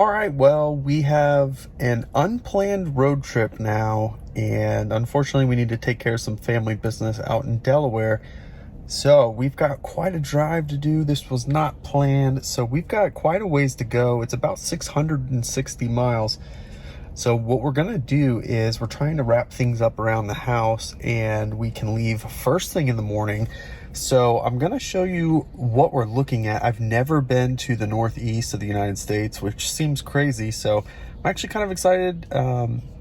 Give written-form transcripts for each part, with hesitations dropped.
All right, well, we have an unplanned road trip now, and unfortunately, we need to take care of some family business out in Delaware. So, we've got quite a drive to do. This was not planned, so we've got quite a ways to go. It's about 660 miles. So, what we're going to do is we're trying to wrap things up around the house, and we can leave first thing in the morning. So I'm going to show you what we're looking at. I've never been to the northeast of the United States, which seems crazy. So I'm actually kind of excited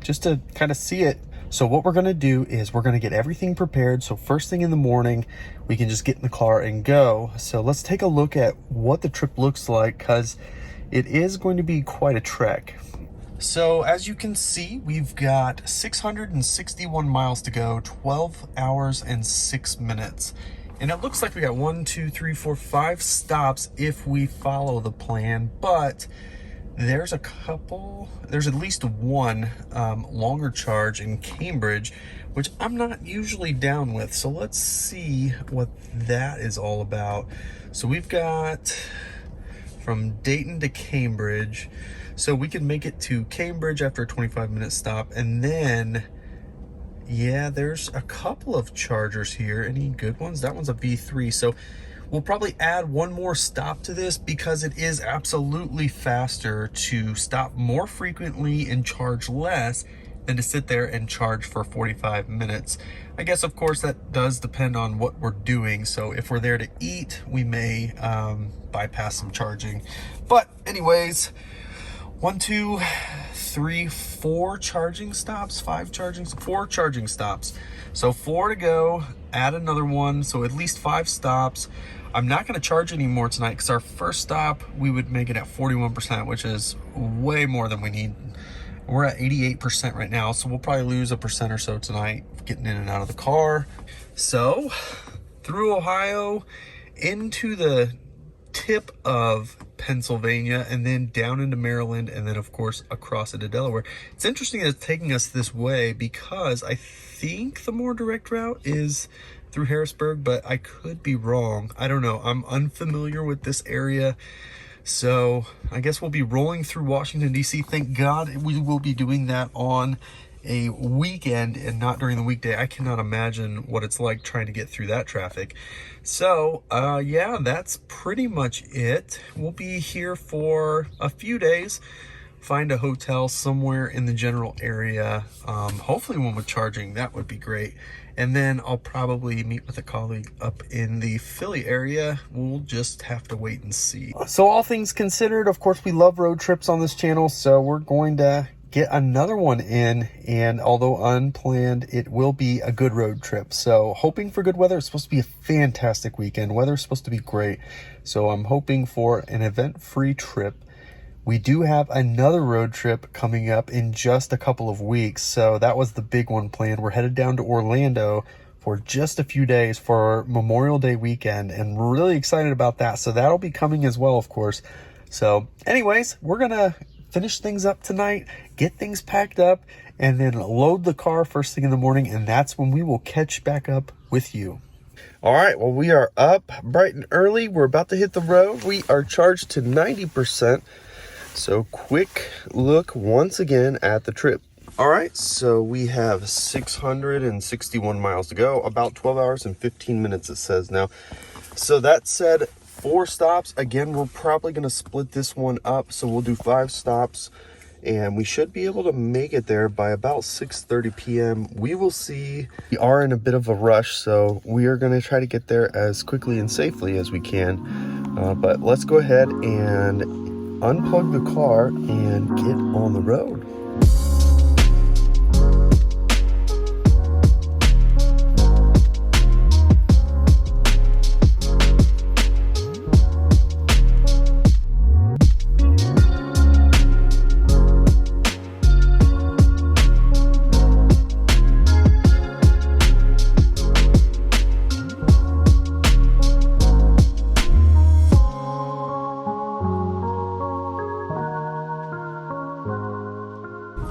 just to kind of see it. So what we're going to do is we're going to get everything prepared. So first thing in the morning, we can just get in the car and go. So let's take a look at what the trip looks like, because it is going to be quite a trek. So as you can see, we've got 661 miles to go, 12 hours and 6 minutes. And it looks like we got 1, 2, 3, 4, 5 stops if we follow the plan, but there's at least one longer charge in Cambridge, which I'm not usually down with. So let's see what that is all about. So we've got from Dayton to Cambridge. So we can make it to Cambridge after a 25-minute stop, and then yeah, there's a couple of chargers here. Any good ones? That one's a V3. So we'll probably add one more stop to this, because it is absolutely faster to stop more frequently and charge less than to sit there and charge for 45 minutes. I guess, of course, that does depend on what we're doing. So if we're there to eat, we may bypass some charging. But anyways, 1, 2, 3, 4 charging stops, 4 charging stops. So 4 to go, add another one, so at least 5 stops. I'm not going to charge anymore tonight, because our first stop, we would make it at 41%, which is way more than we need. We're at 88% right now, so we'll probably lose 1% or so tonight getting in and out of the car. So through Ohio, into the tip of Pennsylvania, and then down into Maryland, and then of course across into Delaware. It's interesting that it's taking us this way, because I think the more direct route is through Harrisburg, but I could be wrong. I don't know. I'm unfamiliar with this area. So I guess we'll be rolling through Washington, D.C. Thank God we will be doing that on a weekend and not during the weekday. I cannot imagine what it's like trying to get through that traffic. So yeah, that's pretty much it. We'll be here for a few days, find a hotel somewhere in the general area, hopefully one with charging. That would be great. And then I'll probably meet with a colleague up in the Philly area. We'll just have to wait and see. So all things considered, of course, we love road trips on this channel, so we're going to get another one in, and although unplanned, it will be a good road trip. So hoping for good weather. It's supposed to be a fantastic weekend. Weather's supposed to be great. So I'm hoping for an event-free trip. We do have another road trip coming up in just a couple of weeks. So that was the big one planned. We're headed down to Orlando for just a few days for Memorial Day weekend, and we're really excited about that. So that'll be coming as well, of course. So anyways, we're going to finish things up tonight, get things packed up, and then load the car first thing in the morning, and that's when we will catch back up with you. All right, well, we are up bright and early. We're about to hit the road. We are charged to 90%. So quick look once again at the trip. All right, so we have 661 miles to go, about 12 hours and 15 minutes it says now. So that said, 4 stops. Again, we're probably going to split this one up, so we'll do 5 stops, and we should be able to make it there by about 6:30 p.m. We will see. We are in a bit of a rush, so we are going to try to get there as quickly and safely as we can. But let's go ahead and unplug the car and get on the road.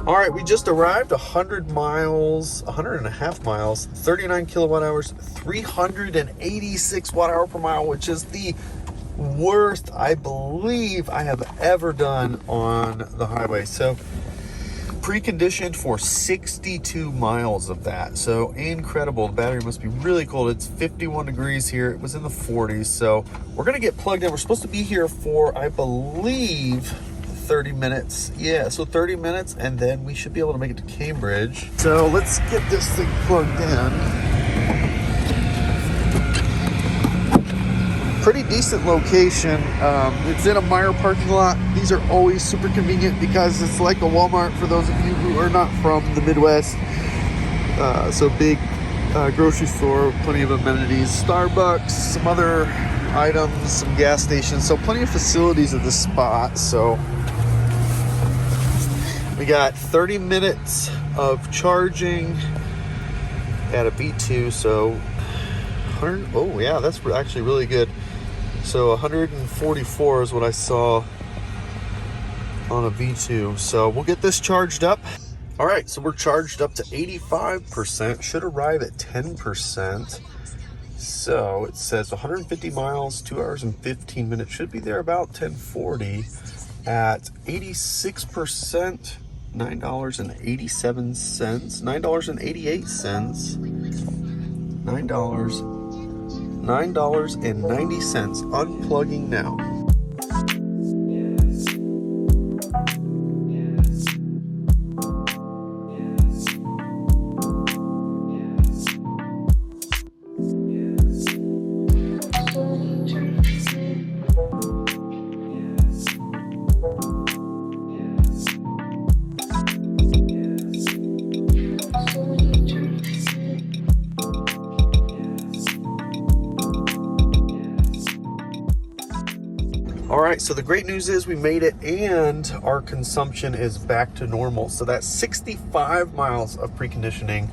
All right, we just arrived 100 miles, 100.5 miles, 39 kilowatt hours, 386 watt hour per mile, which is the worst I believe I have ever done on the highway. So preconditioned for 62 miles of that. So incredible. The battery must be really cold. It's 51 degrees here. It was in the 40s. So we're going to get plugged in. We're supposed to be here for, I believe, 30 minutes. Yeah, so 30 minutes, and then we should be able to make it to Cambridge. So let's get this thing plugged in. Pretty decent location. It's in a Meijer parking lot. These are always super convenient because it's like a Walmart for those of you who are not from the Midwest. So big grocery store, plenty of amenities, Starbucks, some other items, some gas stations. So plenty of facilities at this spot. So we got 30 minutes of charging at a V2. So 100, oh yeah, that's actually really good. So 144 is what I saw on a V2. So we'll get this charged up. All right, so we're charged up to 85%. Should arrive at 10%. So it says 150 miles, 2 hours and 15 minutes. Should be there about 10:40 at 86%. $9.87. $9.88. $9.90. Unplugging now. All right, so the great news is we made it and our consumption is back to normal. So that 65 miles of preconditioning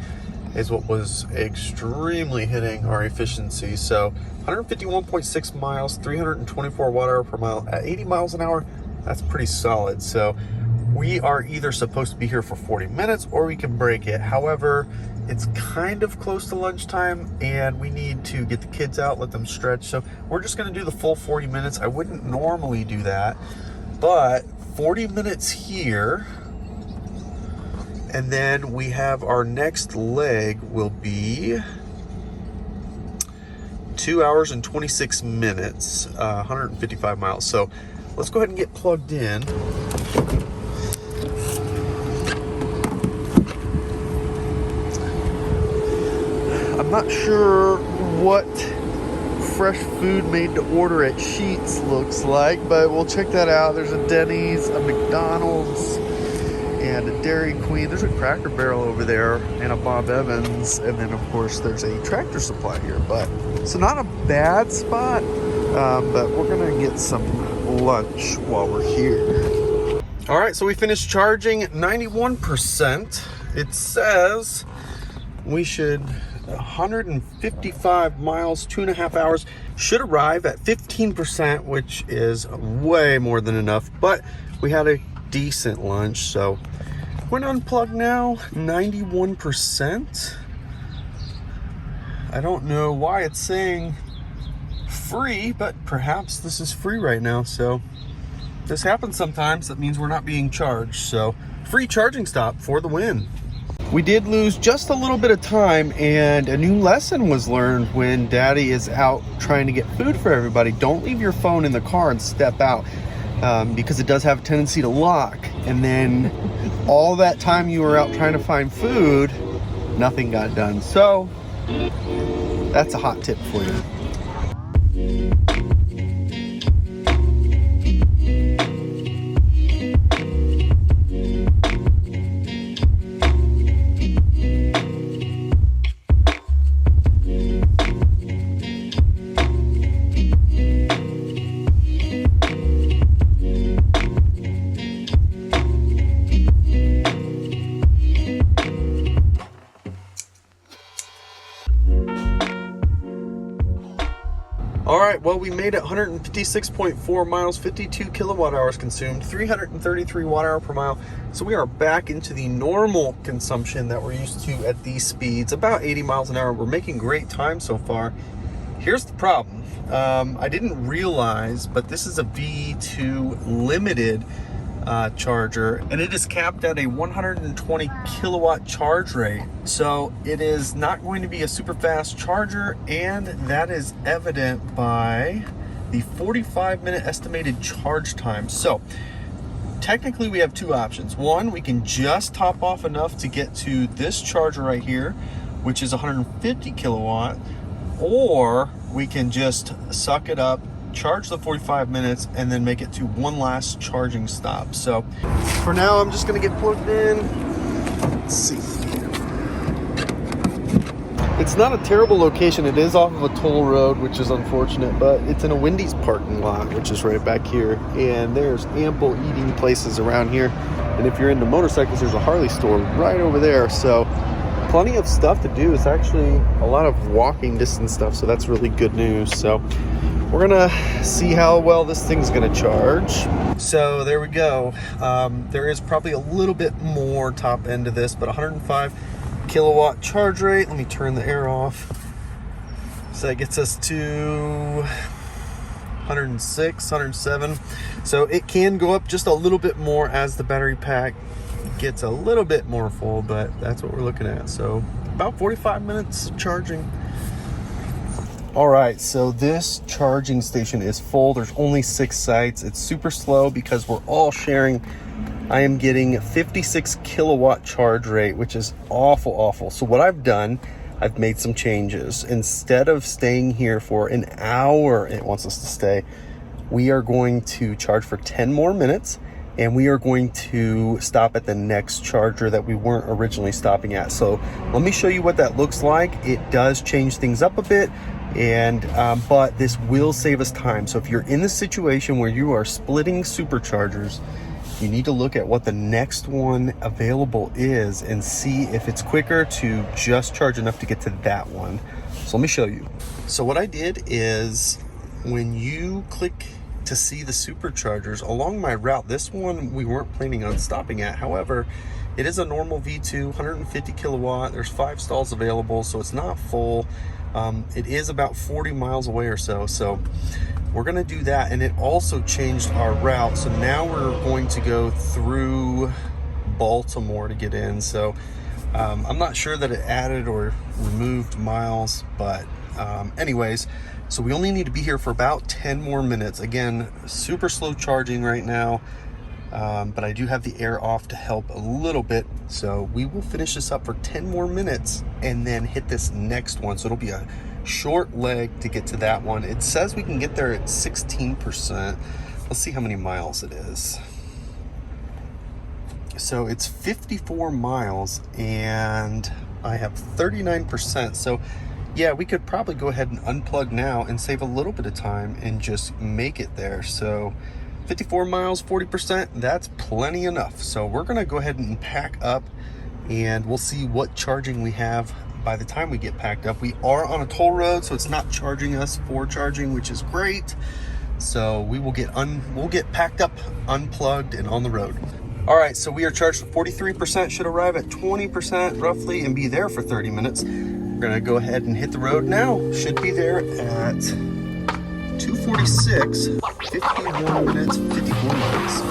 is what was extremely hitting our efficiency. So 151.6 miles, 324 watt hour per mile at 80 miles an hour. That's pretty solid. So we are either supposed to be here for 40 minutes or we can break it. However, it's kind of close to lunchtime and we need to get the kids out, let them stretch. So we're just gonna do the full 40 minutes. I wouldn't normally do that, but 40 minutes here. And then we have our next leg will be 2 hours and 26 minutes, 155 miles. So let's go ahead and get plugged in. I'm not sure what fresh food made to order at Sheetz looks like, but we'll check that out. There's a Denny's, a McDonald's, and a Dairy Queen. There's a Cracker Barrel over there and a Bob Evans, and then of course there's a Tractor Supply here. But so not a bad spot, but we're gonna get some lunch while we're here. All right, so we finished charging 91%. It says we should 155 miles, 2.5 hours. Should arrive at 15%, which is way more than enough, but we had a decent lunch. So we're unplugged now, 91%. I don't know why it's saying free, but perhaps this is free right now. So this happens sometimes. That means we're not being charged. So free charging stop for the win. We did lose just a little bit of time, and a new lesson was learned when Daddy is out trying to get food for everybody. Don't leave your phone in the car and step out, because it does have a tendency to lock. And then all that time you were out trying to find food, nothing got done. So that's a hot tip for you. All right, well, we made it 156.4 miles, 52 kilowatt hours consumed, 333 watt hour per mile. So we are back into the normal consumption that we're used to at these speeds, about 80 miles an hour. We're making great time so far. Here's the problem. I didn't realize, but this is a V2 limited charger, and it is capped at a 120 kilowatt charge rate. So it is not going to be a super fast charger, and that is evident by the 45-minute estimated charge time. So technically we have two options. One, we can just top off enough to get to this charger right here, which is 150 kilowatt, or we can just suck it up, charge the 45 minutes, and then make it to one last charging stop. So for now, I'm just gonna get plugged in. Let's see. It's not a terrible location. It is off of a toll road, which is unfortunate, but it's in a Wendy's parking lot, which is right back here. And there's ample eating places around here. And if you're into motorcycles, there's a Harley store right over there. So plenty of stuff to do. It's actually a lot of walking distance stuff, so that's really good news. So we're gonna see how well this thing's gonna charge. So there we go. There is probably a little bit more top end to this, but 105 kilowatt charge rate. Let me turn the air off. So that gets us to 106, 107. So it can go up just a little bit more as the battery pack gets a little bit more full, but that's what we're looking at. So about 45 minutes charging. All right, so this charging station is full. There's only 6 sites. It's super slow because we're all sharing. I am getting 56 kilowatt charge rate, which is awful. So what I've done, I've made some changes. Instead of staying here for an hour, it wants us to stay, we are going to charge for 10 more minutes, and we are going to stop at the next charger that we weren't originally stopping at. So let me show you what that looks like. It does change things up a bit, and but this will save us time. So if you're in the situation where you are splitting superchargers, you need to look at what the next one available is and see if it's quicker to just charge enough to get to that one. So let me show you. So what I did is, when you click to see the superchargers along my route, this one we weren't planning on stopping at. However, it is a normal V2, 150 kilowatt. There's 5 stalls available, so it's not full. It is about 40 miles away or so. So we're gonna do that, and it also changed our route. So now we're going to go through Baltimore to get in. So I'm not sure that it added or removed miles, but anyways, so we only need to be here for about 10 more minutes. Again, super slow charging right now, but I do have the air off to help a little bit. So we will finish this up for 10 more minutes and then hit this next one. So it'll be a short leg to get to that one. It says we can get there at 16%. Let's see how many miles it is. So it's 54 miles and I have 39%. So yeah, we could probably go ahead and unplug now and save a little bit of time and just make it there. So 54 miles, 40%, that's plenty enough. So we're gonna go ahead and pack up, and we'll see what charging we have by the time we get packed up. We are on a toll road, so it's not charging us for charging, which is great. So we will we'll get packed up, unplugged, and on the road. All right, so we are charged to 43%, should arrive at 20% roughly and be there for 30 minutes. We're gonna go ahead and hit the road now. Should be there at 2:46, 51 minutes, 54 miles.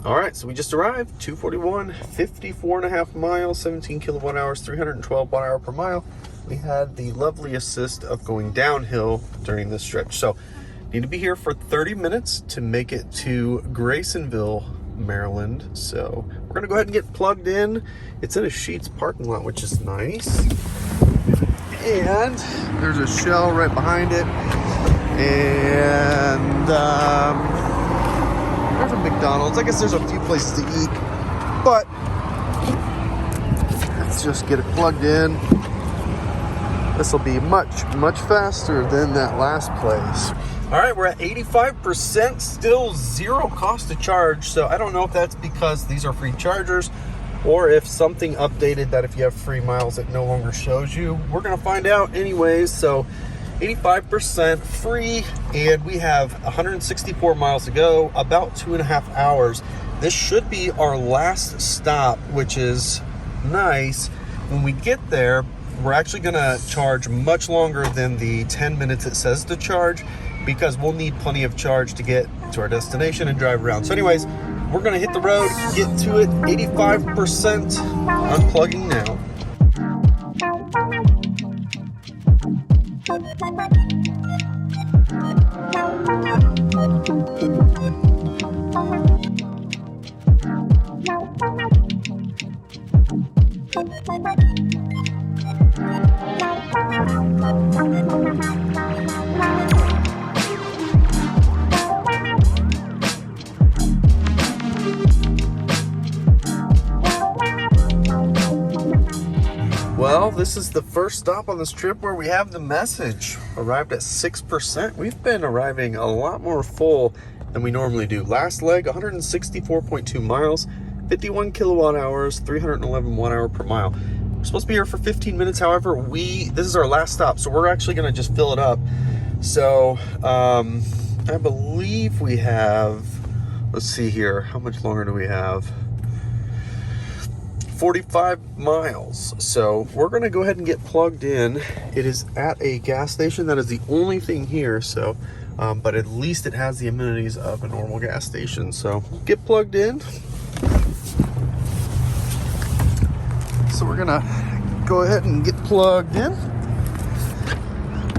All right, so we just arrived, 2:41, 54.5 miles, 17 kilowatt hours, 312 watt hour per mile. We had the lovely assist of going downhill during this stretch. So need to be here for 30 minutes to make it to Graysonville, Maryland. So we're gonna go ahead and get plugged in. It's in a Sheetz parking lot, which is nice. And there's a Shell right behind it. And there's a McDonald's. I guess there's a few places to eat, but let's just get it plugged in. This will be much, much faster than that last place. All right, we're at 85%, still zero cost to charge. So I don't know if that's because these are free chargers or if something updated that if you have free miles, it no longer shows you. We're gonna find out anyways. So 85% free, and we have 164 miles to go, about 2.5 hours. This should be our last stop, which is nice. When we get there, we're actually gonna charge much longer than the 10 minutes it says to charge, because we'll need plenty of charge to get to our destination and drive around. So anyways, we're gonna hit the road, get to it, 85%, unplugging now. Well, this is the first stop on this trip where we have the message. Arrived at 6%. We've been arriving a lot more full than we normally do. Last leg, 164.2 miles, 51 kilowatt hours, 311 watt hour per mile. We're supposed to be here for 15 minutes. However, this is our last stop, so we're actually gonna just fill it up. So I believe we have, let's see here, how much longer do we have? 45 miles. So we're gonna go ahead and get plugged in. It is at a gas station. That is the only thing here. So, but at least it has the amenities of a normal gas station. So get plugged in. So we're gonna go ahead and get plugged in.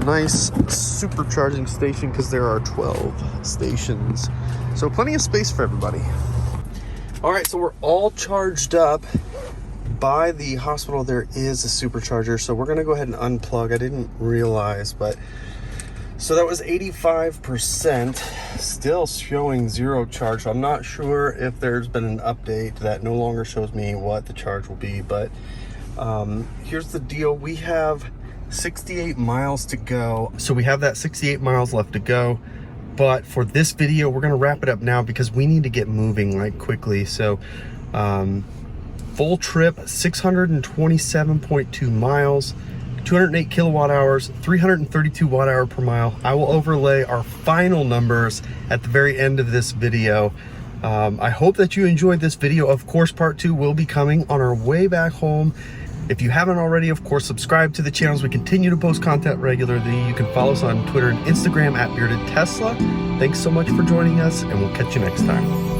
Nice supercharging station, because there are 12 stations. So plenty of space for everybody. All right, so we're all charged up. By the hospital, there is a supercharger, so we're gonna go ahead and unplug. I didn't realize, but so that was 85%, still showing zero charge. So I'm not sure if there's been an update that no longer shows me what the charge will be, but here's the deal. We have 68 miles to go. So we have that 68 miles left to go. But for this video, we're gonna wrap it up now because we need to get moving like quickly. So full trip, 627.2 miles, 208 kilowatt hours, 332 watt hour per mile. I will overlay our final numbers at the very end of this video. I hope that you enjoyed this video. Of course, part 2 will be coming on our way back home. If you haven't already, of course, subscribe to the channel as we continue to post content regularly. You can follow us on Twitter and Instagram at Bearded Tesla. Thanks so much for joining us, and we'll catch you next time.